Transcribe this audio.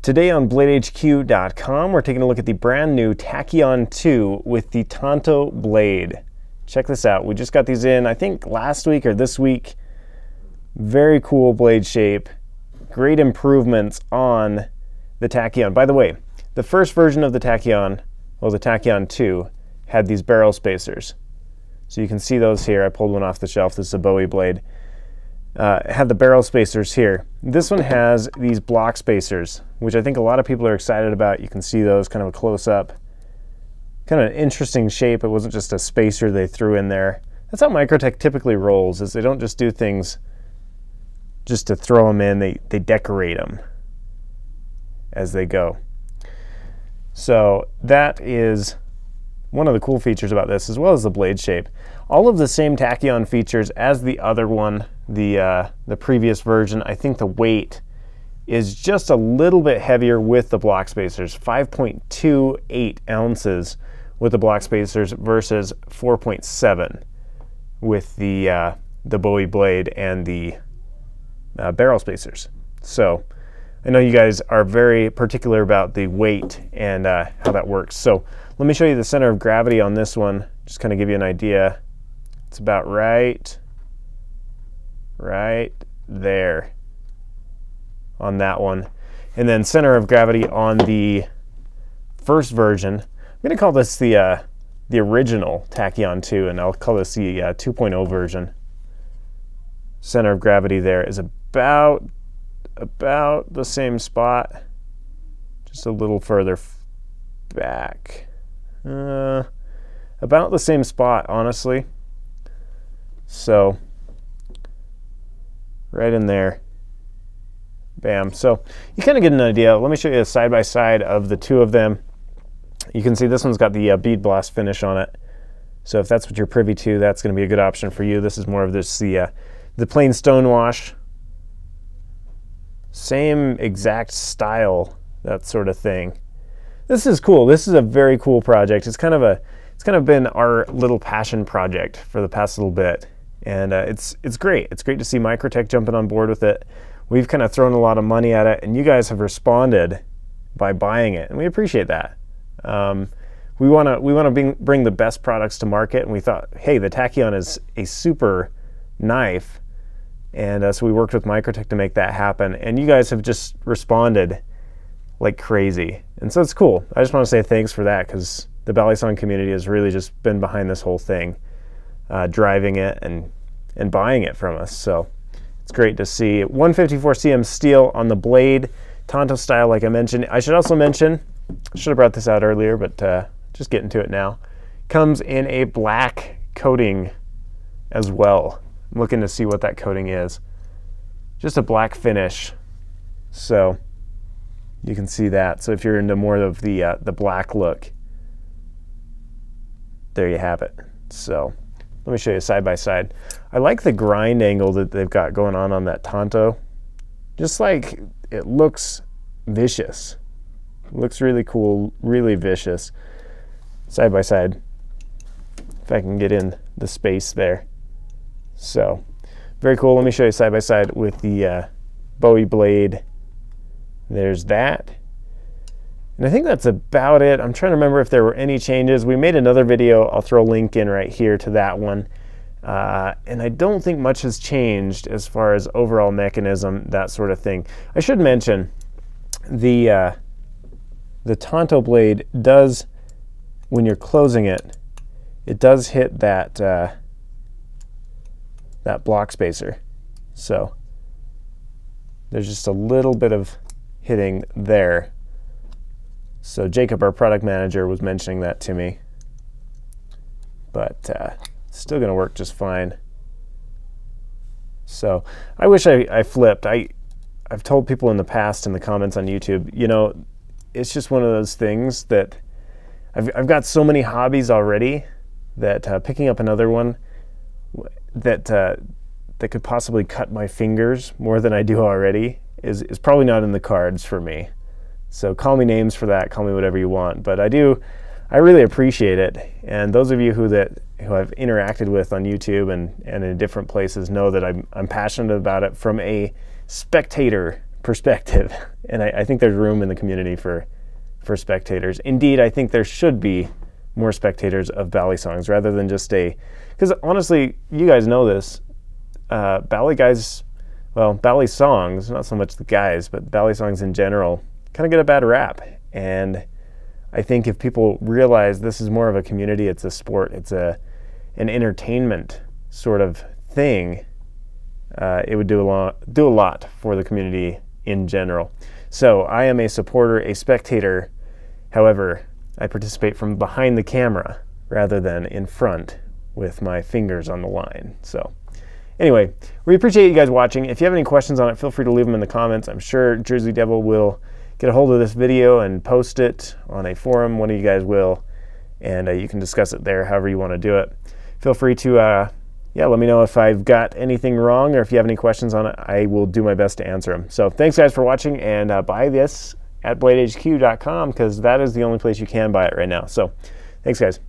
Today on BladeHQ.com, we're taking a look at the brand new Tachyon II with the TANTO blade. Check this out. We just got these in, I think last week or this week. Very cool blade shape. Great improvements on the Tachyon. By the way, the first version of the Tachyon, well, the Tachyon II, had these barrel spacers. So you can see those here. I pulled one off the shelf. This is a Bowie blade. It had the barrel spacers here. This one has these block spacers, which I think a lot of people are excited about. You can see those, kind of a close-up. Kind of an interesting shape. It wasn't just a spacer they threw in there. That's how Microtech typically rolls, is they don't just do things just to throw them in. They decorate them as they go. So that is one of the cool features about this, as well as the blade shape. All of the same Tachyon features as the other one, the previous version. I think the weight is just a little bit heavier with the block spacers, 5.28 ounces with the block spacers versus 4.7 with the Bowie blade and the barrel spacers. So I know you guys are very particular about the weight and how that works. So let me show you the center of gravity on this one, just kind of give you an idea. It's about right there on that one. And then center of gravity on the first version. I'm going to call this the original Tachyon II, and I'll call this the 2.0 version. Center of gravity there is about the same spot, just a little further back. About the same spot, honestly. So right in there. Bam. So you kind of get an idea. Let me show you a side-by-side of the two of them. You can see this one's got the bead blast finish on it. So if that's what you're privy to, that's going to be a good option for you. This is more of this the plain stonewash. Same exact style, that sort of thing. This is cool. This is a very cool project. It's kind of been our little passion project for the past little bit, and it's great. It's great to see Microtech jumping on board with it. We've kind of thrown a lot of money at it, and you guys have responded by buying it, and we appreciate that. We want to bring the best products to market, and we thought, hey, the Tachyon is a super knife, and so we worked with Microtech to make that happen, and you guys have just responded like crazy, and so it's cool. I just want to say thanks for that, because the Balisong community has really just been behind this whole thing, driving it and buying it from us. So it's great to see. 154 cm steel on the blade, TANTO style, like I mentioned. I should also mention, I should have brought this out earlier, but just getting to it now. Comes in a black coating as well. I'm looking to see what that coating is. Just a black finish. So you can see that. So if you're into more of the black look, there you have it. So let me show you side by side. I like the grind angle that they've got going on that TANTO. Just like, it looks vicious. It looks really cool, really vicious. Side by side, if I can get in the space there. So very cool. Let me show you side by side with the Bowie blade. There's that. And I think that's about it. I'm trying to remember if there were any changes. We made another video. I'll throw a link in right here to that one. And I don't think much has changed as far as overall mechanism, that sort of thing. I should mention the TANTO blade does, when you're closing it, it does hit that that block spacer. So there's just a little bit of hitting there. So Jacob, our product manager, was mentioning that to me, but still going to work just fine. So I wish I flipped. I've told people in the past in the comments on YouTube, you know, it's just one of those things that I've got so many hobbies already that picking up another one that could possibly cut my fingers more than I do already is probably not in the cards for me. So call me names for that, call me whatever you want, but I really appreciate it. And those of you who I've interacted with on YouTube and in different places know that I'm passionate about it from a spectator perspective. And I think there's room in the community for spectators. Indeed, I think there should be more spectators of Balisongs rather than just because honestly, you guys know this, Bali guys, well, Balisongs, not so much the guys, but Balisongs in general, kind of get a bad rap. And I think if people realize this is more of a community, it's a sport, it's an entertainment sort of thing, it would do a lot for the community in general. So I am a supporter, a spectator. However, I participate from behind the camera rather than in front with my fingers on the line. So anyway, we appreciate you guys watching. If you have any questions on it, feel free to leave them in the comments. I'm sure Jersey Devil will get a hold of this video and post it on a forum. One of you guys will, and you can discuss it there however you want to do it. Feel free to let me know if I've got anything wrong or if you have any questions on it. I will do my best to answer them. So thanks guys for watching, and buy this at bladehq.com because that is the only place you can buy it right now. So thanks guys.